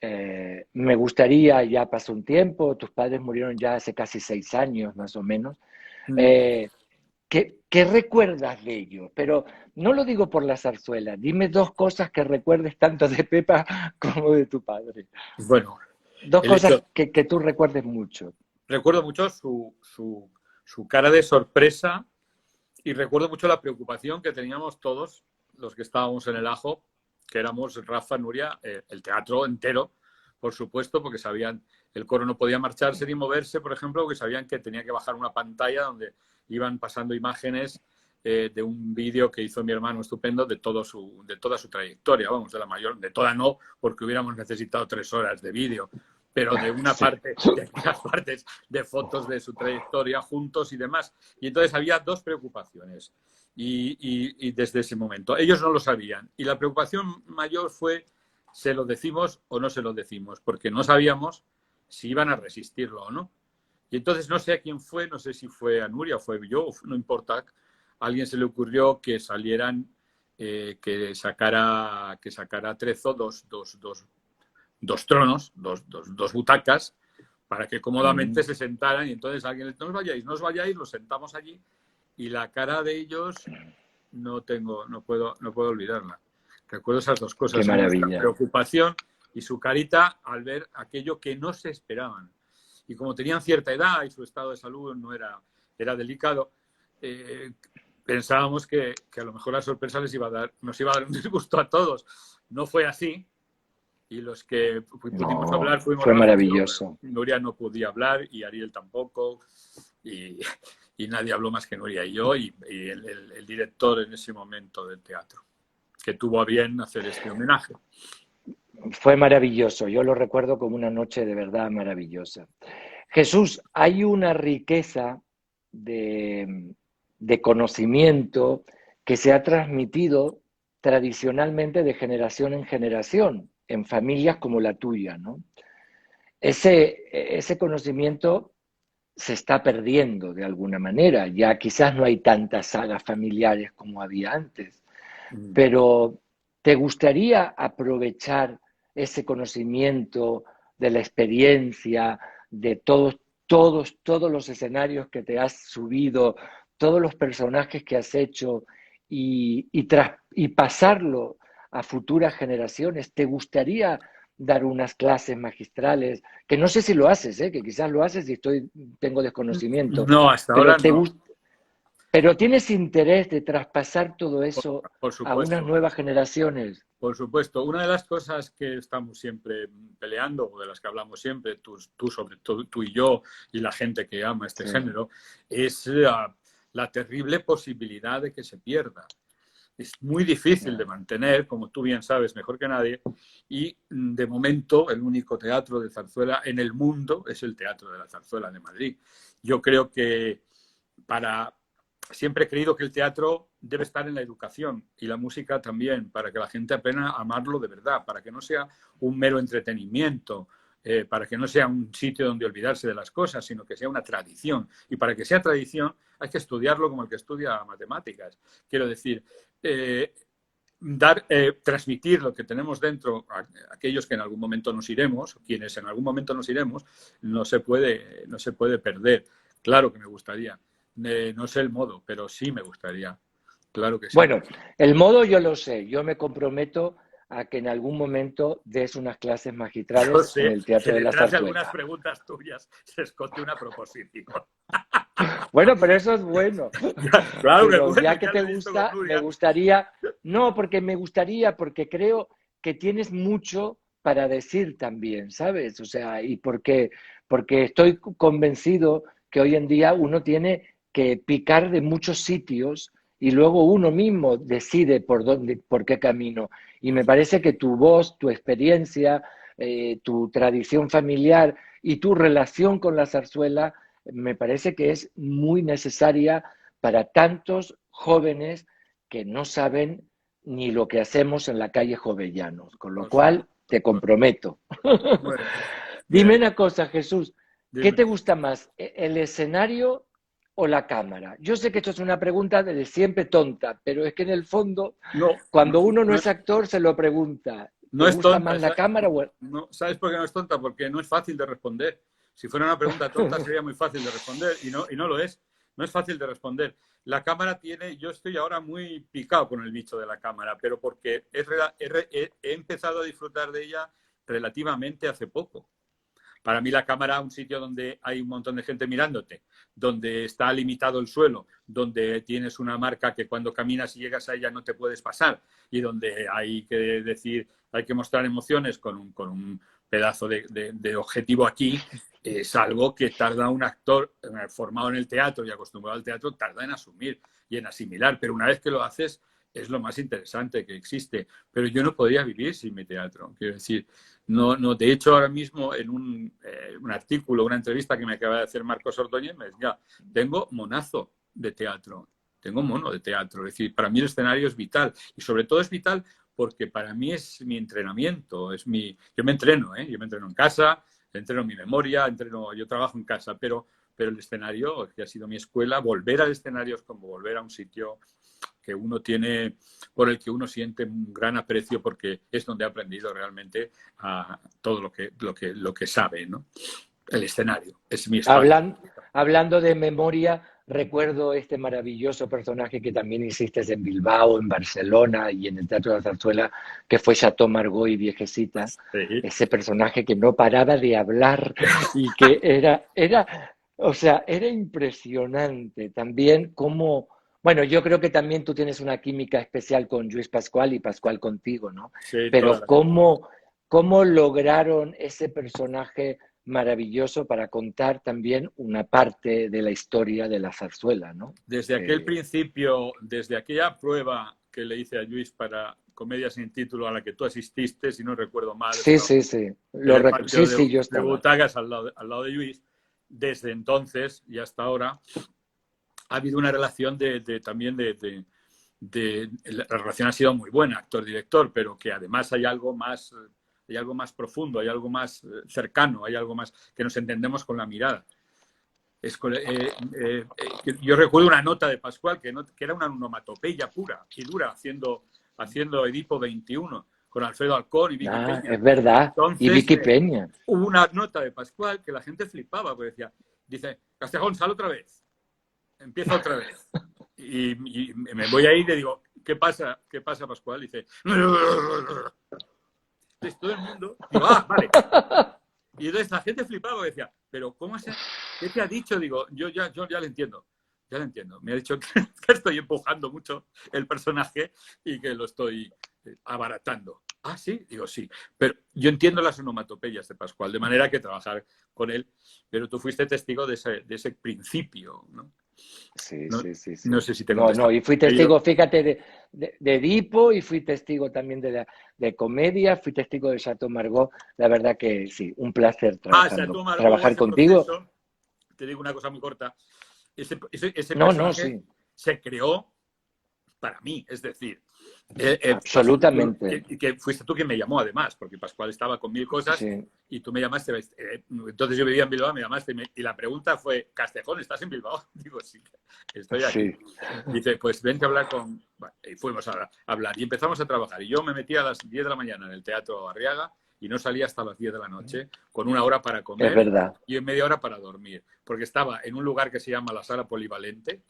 me gustaría, ya pasó un tiempo, tus padres murieron ya hace casi 6 años más o menos. ¿Qué recuerdas de ellos? Pero no lo digo por la zarzuela. Dime 2 cosas que recuerdes tanto de Pepa como de tu padre. Bueno, 2 el cosas hecho, que tú recuerdes mucho. recuerdo mucho su cara de sorpresa y recuerdo mucho la preocupación que teníamos todos los que estábamos en el Ajo, que éramos Rafa, Nuria, el teatro entero, por supuesto, porque sabían, el coro no podía marcharse ni moverse, por ejemplo, porque sabían que tenía que bajar una pantalla donde iban pasando imágenes de un vídeo que hizo mi hermano estupendo de toda su trayectoria, vamos, de toda no, porque hubiéramos necesitado 3 horas de vídeo, pero de una parte, de unas partes de fotos de su trayectoria juntos y demás. Y entonces había 2 preocupaciones y desde ese momento. Ellos no lo sabían. Y la preocupación mayor fue, ¿se lo decimos o no se lo decimos? Porque no sabíamos si iban a resistirlo o no. Y entonces no sé a quién fue, no sé si fue a Nuria o fue yo, no importa. A alguien se le ocurrió que salieran, que sacara Trezo dos tronos, dos butacas, para que cómodamente se sentaran. Y entonces alguien le dijo, no os vayáis, los sentamos allí. Y la cara de ellos no puedo olvidarla. Recuerdo esas 2 Qué cosas, nuestra maravilla. preocupación y su carita al ver aquello que no se esperaban. Y como tenían cierta edad y su estado de salud era delicado, pensábamos que a lo mejor la sorpresa nos iba a dar un disgusto a todos. No fue así. Y los que pudimos No, hablar fuimos fue Rafa y yo. maravilloso. Nuria no podía hablar y Ariel tampoco. Y nadie habló más que Nuria y yo y el director en ese momento del teatro, que tuvo a bien hacer este homenaje. Fue maravilloso. Yo lo recuerdo como una noche de verdad maravillosa. Jesús, hay una riqueza de conocimiento que se ha transmitido tradicionalmente de generación en generación, en familias como la tuya, ¿no? Ese conocimiento se está perdiendo de alguna manera. Ya quizás no hay tantas sagas familiares como había antes, pero ¿te gustaría aprovechar ese conocimiento de la experiencia, de todos los escenarios que te has subido, todos los personajes que has hecho y pasarlo a futuras generaciones? ¿Te gustaría dar unas clases magistrales? Que no sé si lo haces, que quizás lo haces y tengo desconocimiento, No, hasta pero ahora no. pero tienes interés de traspasar todo eso Por a unas supuesto. nuevas generaciones. Por supuesto, una de las cosas que estamos siempre peleando, o de las que hablamos siempre, tú y yo, y la gente que ama este género, es la terrible posibilidad de que se pierda. Es muy difícil de mantener, como tú bien sabes mejor que nadie, y de momento el único teatro de zarzuela en el mundo es el Teatro de la Zarzuela de Madrid. Yo creo que Siempre he creído que el teatro debe estar en la educación y la música también, para que la gente aprenda a amarlo de verdad, para que no sea un mero entretenimiento, para que no sea un sitio donde olvidarse de las cosas, sino que sea una tradición. Y para que sea tradición hay que estudiarlo como el que estudia matemáticas. Quiero decir, transmitir lo que tenemos dentro a aquellos que en algún momento nos iremos, quienes en algún momento nos iremos, no se puede perder. Claro que me gustaría. No sé el modo, pero sí me gustaría. Claro que sí. Bueno, el modo yo lo sé. Yo me comprometo a que en algún momento des unas clases magistrales en el Teatro de la Detrás de Zarzuela. algunas preguntas tuyas se esconde una proposición. Bueno, pero eso es bueno. Claro que Pero bueno, ya que ya te lo he visto gusta, con me Nuria. gustaría, no, porque creo que tienes mucho para decir también, ¿sabes? O sea, y porque estoy convencido que hoy en día uno tiene que picar de muchos sitios y luego uno mismo decide por qué camino. Y me parece que tu voz, tu experiencia, tu tradición familiar y tu relación con la zarzuela me parece que es muy necesaria para tantos jóvenes que no saben ni lo que hacemos en la calle Jovellanos, con lo Por cual supuesto. te comprometo. Muy bien. Dime Bien, una cosa, Jesús, ¿qué dime. te gusta más, el escenario o la cámara? Yo sé que esto es una pregunta de siempre tonta, pero es que en el fondo, No, cuando uno no es actor, se lo pregunta, ¿te no es gusta tonta. más la cámara o el... No, ¿sabes por qué no es tonta? Porque no es fácil de responder. Si fuera una pregunta tonta sería muy fácil de responder y no lo es. No es fácil de responder. La cámara yo estoy ahora muy picado con el bicho de la cámara, pero porque he empezado a disfrutar de ella relativamente hace poco. Para mí la cámara, un sitio donde hay un montón de gente mirándote, donde está limitado el suelo, donde tienes una marca que cuando caminas y llegas a ella no te puedes pasar y donde hay que decir, hay que mostrar emociones con un pedazo de objetivo aquí, es algo que tarda un actor formado en el teatro y acostumbrado al teatro, tarda en asumir y en asimilar, pero una vez que lo haces es lo más interesante que existe. Pero yo no podría vivir sin mi teatro, quiero decir. No, de hecho, ahora mismo en un artículo, una entrevista que me acaba de hacer Marcos Ordóñez, me decía, tengo monazo de teatro, tengo mono de teatro. Es decir, para mí el escenario es vital y sobre todo es vital porque para mí es mi entrenamiento, yo me entreno, yo me entreno en casa, entreno mi memoria, yo trabajo en casa, pero el escenario, que ha sido mi escuela, volver al escenario es como volver a un sitio que uno tiene, por el que uno siente un gran aprecio porque es donde ha aprendido realmente a todo lo que sabe, ¿no? El escenario, es mi espacio. Hablando de memoria, recuerdo este maravilloso personaje que también hiciste en Bilbao, en Barcelona y en el Teatro de la Zarzuela, que fue Chateau Margaux y Viejecita. Sí. Ese personaje que no paraba de hablar y que o sea, era impresionante también como... Bueno, yo creo que también tú tienes una química especial con Lluís Pascual y Pascual contigo, ¿no? Sí, toda Pero la vida. ¿cómo lograron ese personaje maravilloso para contar también una parte de la historia de la zarzuela, ¿no? Desde aquel principio, desde aquella prueba que le hice a Lluís para Comedia sin título a la que tú asististe, si no recuerdo mal, Sí. en el patio Sí, yo de estaba. butacas al lado de Lluís, desde entonces y hasta ahora ha habido una relación la relación ha sido muy buena, actor-director, pero que además hay algo más profundo, hay algo más cercano, hay algo más que nos entendemos con la mirada. Yo recuerdo una nota de Pascual que era una onomatopeya pura y dura haciendo Edipo 21 con Alfredo Alcón y Vicky Peña. Es verdad. Y Entonces, Vicky Peña. hubo una nota de Pascual que la gente flipaba, porque dice, Castejón, sal otra vez, empieza otra vez. Y me voy a ir y le digo, ¿qué pasa, Pascual? Dice, entonces todo el mundo, digo, vale. Y entonces la gente flipaba y decía, pero ¿qué te ha dicho? Digo, yo ya lo entiendo. Ya lo entiendo. Me ha dicho que estoy empujando mucho el personaje y que lo estoy abaratando. Ah, sí, digo sí. Pero yo entiendo las onomatopeyas de Pascual, de manera que trabajar con él, pero tú fuiste testigo de ese principio, ¿no? Sí. No sé si te contesté. Y fui testigo, fíjate, de Edipo y fui testigo también de comedia, fui testigo de Chateau Margaux. La verdad que sí, un placer Chateau Margaux, trabajar ese contigo. proceso, te digo una cosa muy corta, ese No, no, personaje sí, se creó para mí, es decir, absolutamente. que fuiste tú quien me llamó además, porque Pascual estaba con mil cosas Sí, y tú me llamaste, entonces yo vivía en Bilbao, me llamaste y la pregunta fue, Castejón, ¿estás en Bilbao? Digo, sí, estoy aquí. sí. Dice, pues vente a hablar con... Bueno, y fuimos a hablar y empezamos a trabajar. Y yo me metí a las 10 de la mañana en el Teatro Arriaga y no salía hasta las 10 de la noche, con una hora para Es comer verdad. y media hora para dormir, porque estaba en un lugar que se llama la Sala Polivalente,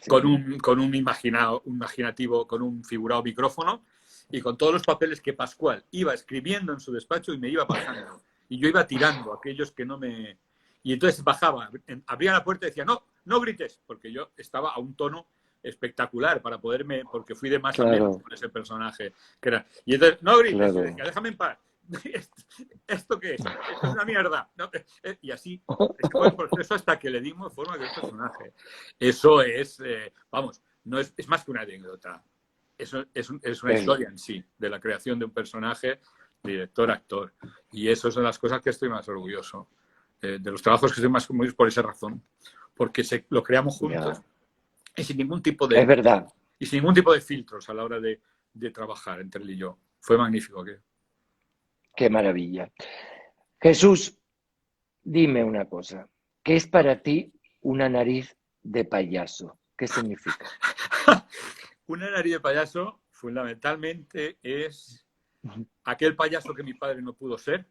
con Sí, un imaginativo, con un figurado micrófono y con todos los papeles que Pascual iba escribiendo en su despacho y me iba pasando. Y yo iba tirando aquellos que no me... Y entonces bajaba, abría la puerta y decía, no, no grites, porque yo estaba a un tono espectacular para poderme, porque fui de más a menos claro, con ese personaje. Que era, y entonces, no grites, yo claro. decía, déjame en paz. ¿Esto qué es? Esto es una mierda. ¿No? Y así, ese fue el proceso hasta que le dimos forma de un personaje. Eso es, vamos, no es más que una anécdota. Eso es una Es- historia en sí, de la creación de un personaje, director, actor. Y eso son las cosas que estoy más orgulloso. De los trabajos que estoy más orgulloso por esa razón. Porque lo creamos juntos ya. y sin ningún tipo Es de, verdad. y sin ningún tipo de filtros a la hora de trabajar entre él y yo. Fue magnífico. Qué maravilla. Jesús, dime una cosa. ¿Qué es para ti una nariz de payaso? ¿Qué significa? Una nariz de payaso, fundamentalmente, es aquel payaso que mi padre no pudo ser,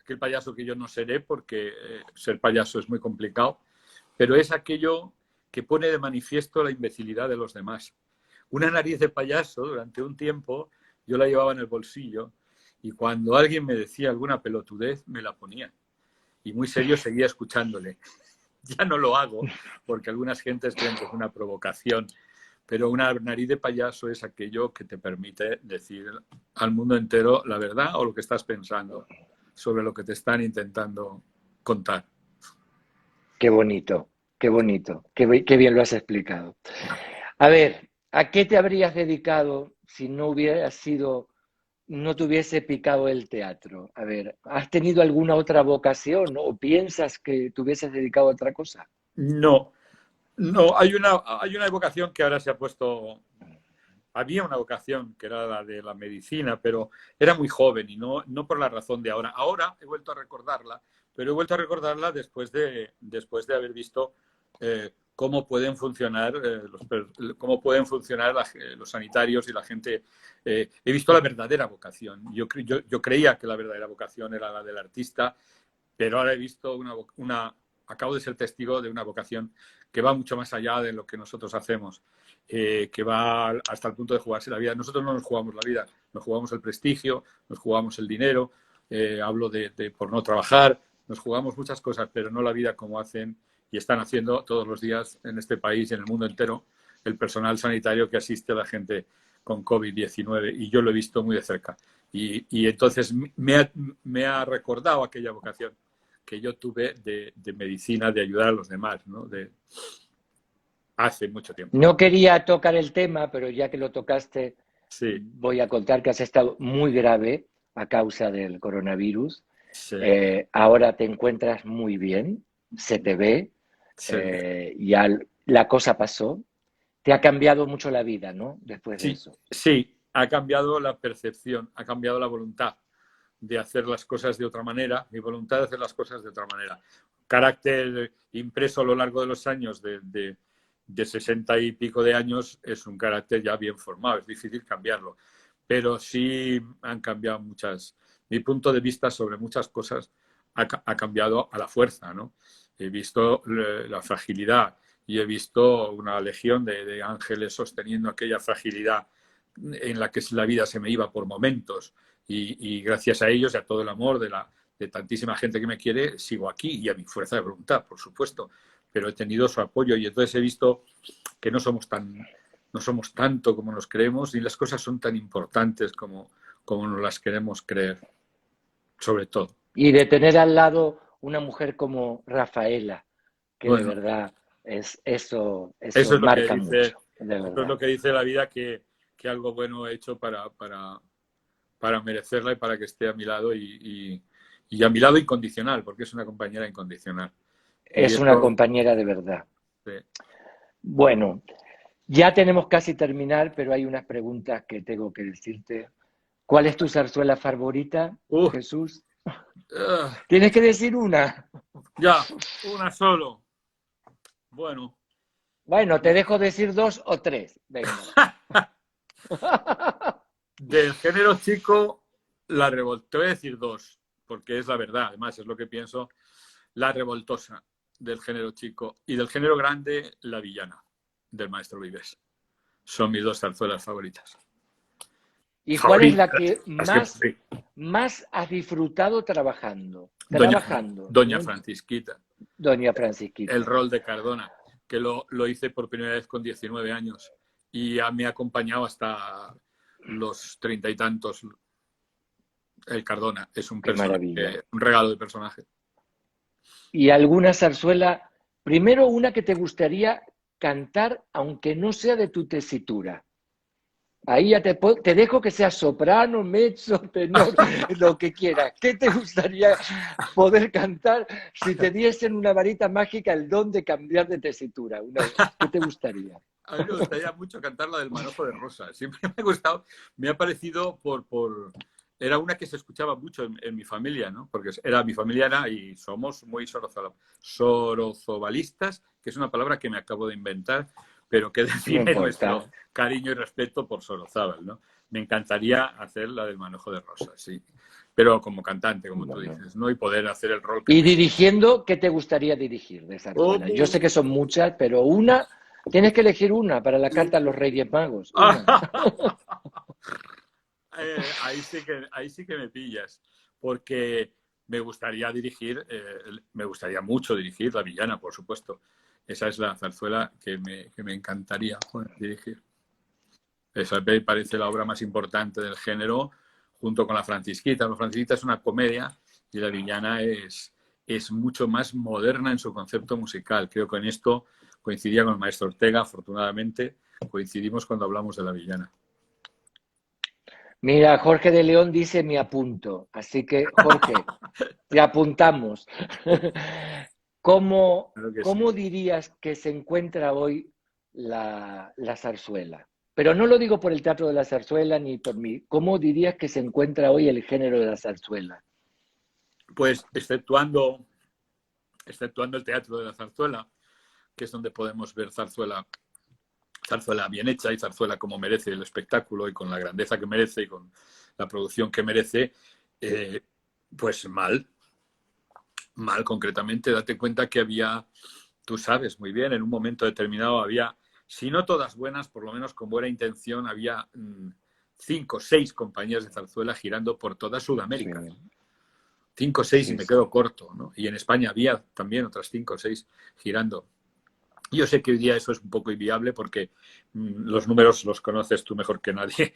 aquel payaso que yo no seré porque ser payaso es muy complicado, pero es aquello que pone de manifiesto la imbecilidad de los demás. Una nariz de payaso, durante un tiempo, yo la llevaba en el bolsillo y cuando alguien me decía alguna pelotudez, me la ponía. Y muy serio seguía escuchándole. Ya no lo hago porque algunas gentes creen que es una provocación, pero una nariz de payaso es aquello que te permite decir al mundo entero la verdad o lo que estás pensando sobre lo que te están intentando contar. Qué bonito, qué bonito, qué bien lo has explicado. A ver, ¿a qué te habrías dedicado si no hubiera sido, no te hubiese picado el teatro? A ver, ¿has tenido alguna otra vocación o piensas que te hubieses dedicado a otra cosa? No, no, hay una vocación que ahora se ha puesto. Había una vocación que era la de la medicina, pero era muy joven y no por la razón de ahora. Ahora he vuelto a recordarla, pero he vuelto a recordarla después de haber visto cómo pueden funcionar, los sanitarios y la gente. He visto la verdadera vocación. Yo creía que la verdadera vocación era la del artista, pero ahora he visto acabo de ser testigo de una vocación que va mucho más allá de lo que nosotros hacemos, que va hasta el punto de jugarse la vida. Nosotros no nos jugamos la vida, nos jugamos el prestigio, nos jugamos el dinero, hablo de por no trabajar, nos jugamos muchas cosas, pero no la vida como hacen y están haciendo todos los días en este país y en el mundo entero el personal sanitario que asiste a la gente con COVID-19 y yo lo he visto muy de cerca. Y entonces me ha recordado aquella vocación que yo tuve de medicina, de ayudar a los demás, ¿no? Hace mucho tiempo. No quería tocar el tema, pero ya que lo tocaste, Sí, voy a contar que has estado muy grave a causa del coronavirus. sí, Ahora te encuentras muy bien, se te ve, sí. ya la cosa pasó. Te ha cambiado mucho la vida, ¿no? Después de Sí, eso. sí, ha cambiado la percepción, ha cambiado la voluntad de hacer las cosas de otra manera, mi voluntad de hacer las cosas de otra manera. Carácter impreso a lo largo de los años de 60 y pico de años es un carácter ya bien formado, es difícil cambiarlo, pero sí han cambiado muchas. Mi punto de vista sobre muchas cosas ha cambiado a la fuerza, ¿no? He visto la fragilidad y he visto una legión de ángeles sosteniendo aquella fragilidad en la que la vida se me iba por momentos y gracias a ellos y a todo el amor de tantísima gente que me quiere, sigo aquí y a mi fuerza de voluntad, por supuesto, pero he tenido su apoyo y entonces he visto que no somos tanto como nos creemos y las cosas son tan importantes como nos las queremos creer, sobre todo. Y de tener al lado una mujer como Rafaela, que de Bueno, verdad eso eso es lo que marca dice, mucho, de eso es verdad. lo que dice la vida que algo bueno he hecho para merecerla y para que esté a mi lado y a mi lado incondicional, porque es una compañera incondicional. Y Es una eso, compañera de verdad. sí. Bueno, ya tenemos casi terminar, pero hay unas preguntas que tengo que decirte. ¿Cuál es tu zarzuela favorita, Uh, Jesús? ah, Tienes que decir una. ya, una solo. Bueno. Bueno, te dejo decir 2 o 3. Venga. Del género chico, la revoltosa. Te voy a decir dos, porque es la verdad, además es lo que pienso. La revoltosa del género chico y del género grande, la villana del maestro Vives. Son mis dos zarzuelas favoritas. ¿Y cuál es la Favoritas. que Es que, sí. más has disfrutado trabajando? Doña ¿No? Francisquita. Doña El Francisquita. rol de Cardona, que lo hice por primera vez con 19 años y me ha acompañado hasta los 30 y tantos. El Cardona es un Qué maravilla. personaje, un regalo de personaje. ¿Y alguna zarzuela? Primero, una que te gustaría cantar, aunque no sea de tu tesitura. Ahí ya te dejo que sea soprano, mezzo, tenor, lo que quieras. ¿Qué te gustaría poder cantar si te diesen una varita mágica el don de cambiar de tesitura? ¿Qué te gustaría? A mí me gustaría mucho cantar la del Manojo de Rosa. Siempre me ha gustado, me ha parecido Era una que se escuchaba mucho en mi familia, ¿no? Porque mi familia era, y somos muy sorozobalistas, que es una palabra que me acabo de inventar, pero que No define importa. nuestro cariño y respeto por Sorozábal, ¿no? Me encantaría hacer la del Manojo de Rosa, sí. Pero como cantante, como tú Bueno. dices, ¿no? Y poder hacer el rol que Y me... dirigiendo, ¿qué te gustaría dirigir de zarzuela? Yo sé que son muchas, pero una, tienes que elegir una para la carta a los Reyes Magos. Una. Ahí sí que me pillas, porque me gustaría me gustaría mucho dirigir La Villana, por supuesto. Esa es la zarzuela que me encantaría dirigir. Esa me parece la obra más importante del género, junto con La Francisquita. La Francisquita es una comedia y La Villana es mucho más moderna en su concepto musical. Creo que en esto coincidía con el maestro Ortega, afortunadamente coincidimos cuando hablamos de La Villana. Mira, Jorge de León dice me apunto. Así que, Jorge, te apuntamos. ¿Cómo, Claro que sí. cómo dirías que se encuentra hoy la zarzuela? Pero no lo digo por el Teatro de la Zarzuela ni por mí. ¿Cómo dirías que se encuentra hoy el género de la zarzuela? Pues exceptuando el Teatro de la Zarzuela, que es donde podemos ver zarzuela bien hecha y zarzuela como merece el espectáculo y con la grandeza que merece y con la producción que merece, pues mal concretamente. Date cuenta que tú sabes muy bien, en un momento determinado había, si no todas buenas, por lo menos con buena intención, había 5 o 6 compañías de zarzuela girando por toda Sudamérica. Sí. 5 o 6 Sí, y me sí. quedo corto, ¿no? Y en España había también otras 5 o 6 girando. Yo sé que hoy día eso es un poco inviable porque los números los conoces tú mejor que nadie,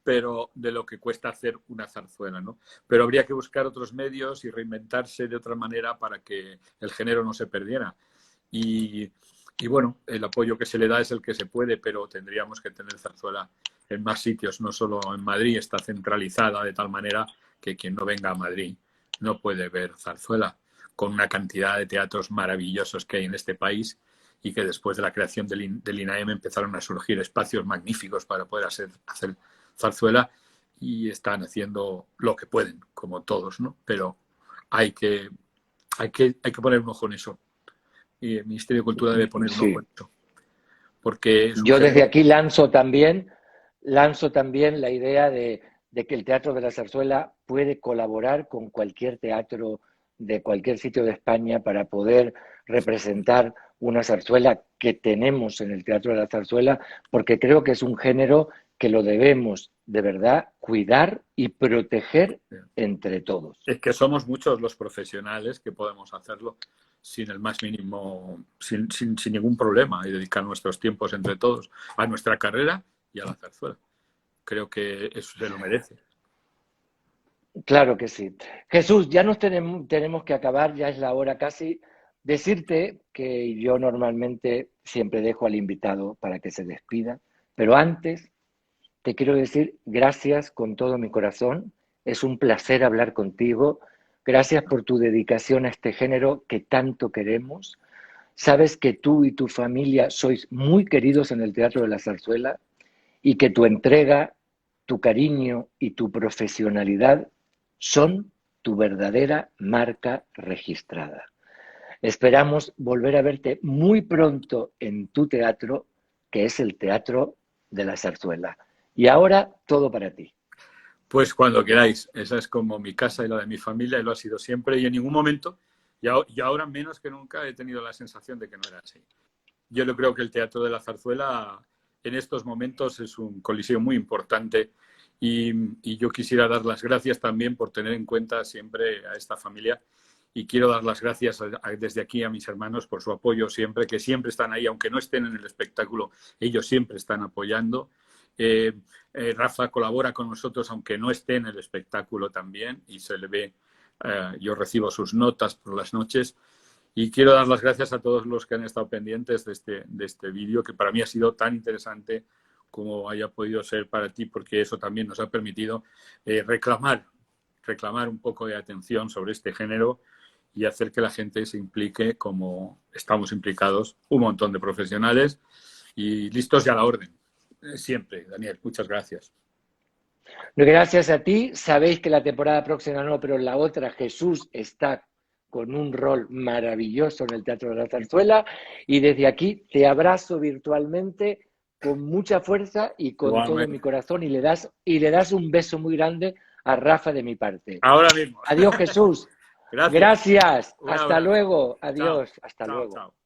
pero de lo que cuesta hacer una zarzuela, ¿no? Pero habría que buscar otros medios y reinventarse de otra manera para que el género no se perdiera. Y bueno, el apoyo que se le da es el que se puede, pero tendríamos que tener zarzuela en más sitios, no solo en Madrid. Está centralizada de tal manera que quien no venga a Madrid no puede ver zarzuela, con una cantidad de teatros maravillosos que hay en este país y que después de la creación del INAEM empezaron a surgir espacios magníficos para poder hacer zarzuela y están haciendo lo que pueden, como todos, ¿no? Pero hay que poner un ojo en eso. Y el Ministerio de Cultura debe poner un ojo en eso. Porque es un Yo desde género... aquí lanzo también la idea de que el Teatro de la Zarzuela puede colaborar con cualquier teatro de cualquier sitio de España para poder representar una zarzuela que tenemos en el Teatro de la Zarzuela, porque creo que es un género que lo debemos de verdad cuidar y proteger entre todos. Es que somos muchos los profesionales que podemos hacerlo sin el más mínimo, sin ningún problema y dedicar nuestros tiempos entre todos a nuestra carrera y a la zarzuela. Creo que eso se lo merece. Claro que sí. Jesús, ya nos tenemos que acabar, ya es la hora casi. Decirte que yo normalmente siempre dejo al invitado para que se despida, pero antes te quiero decir gracias con todo mi corazón. Es un placer hablar contigo. Gracias por tu dedicación a este género que tanto queremos. Sabes que tú y tu familia sois muy queridos en el Teatro de la Zarzuela y que tu entrega, tu cariño y tu profesionalidad son tu verdadera marca registrada. Esperamos volver a verte muy pronto en tu teatro, que es el Teatro de la Zarzuela. Y ahora, todo para ti. Pues cuando queráis. Esa es como mi casa y la de mi familia, y lo ha sido siempre, y en ningún momento, y ahora menos que nunca, he tenido la sensación de que no era así. Yo creo que el Teatro de la Zarzuela en estos momentos es un coliseo muy importante, y yo quisiera dar las gracias también por tener en cuenta siempre a esta familia, y quiero dar las gracias desde aquí a mis hermanos por su apoyo siempre, que siempre están ahí, aunque no estén en el espectáculo, ellos siempre están apoyando. Rafa colabora con nosotros aunque no esté en el espectáculo también, y se le ve, yo recibo sus notas por las noches, y quiero dar las gracias a todos los que han estado pendientes de este vídeo, que para mí ha sido tan interesante como haya podido ser para ti, porque eso también nos ha permitido reclamar un poco de atención sobre este género y hacer que la gente se implique como estamos implicados un montón de profesionales y listos y a la orden. Siempre, Daniel, muchas gracias. Gracias a ti. Sabéis que la temporada próxima no, pero la otra, Jesús está con un rol maravilloso en el Teatro de la Zarzuela, y desde aquí te abrazo virtualmente con mucha fuerza y con Igualmente. todo mi corazón, y le das un beso muy grande a Rafa de mi parte. Ahora mismo. Adiós, Jesús. Gracias. Gracias. Un Hasta abrazo. luego. Adiós. Chao. Hasta Chao, luego. chao.